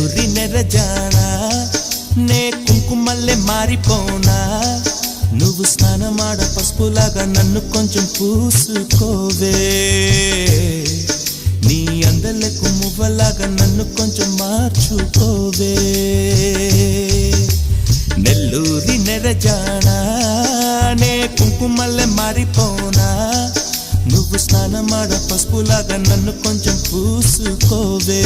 నెల్లూరి నెరజానా నే కుంకుమల్లే మారిపోనా నువ్వు స్నానమాడ పసుపులాగా నన్ను కొంచెం పూసుకోవే నీ అందలకు మువ్వలాగా నన్ను కొంచెం మార్చుకోవే నెల్లూరి నెరజానా నే కుంకుమల్లే మారిపోనా నువ్వు స్నానమాడ పసుపులాగా నన్ను కొంచెం పూసుకోవే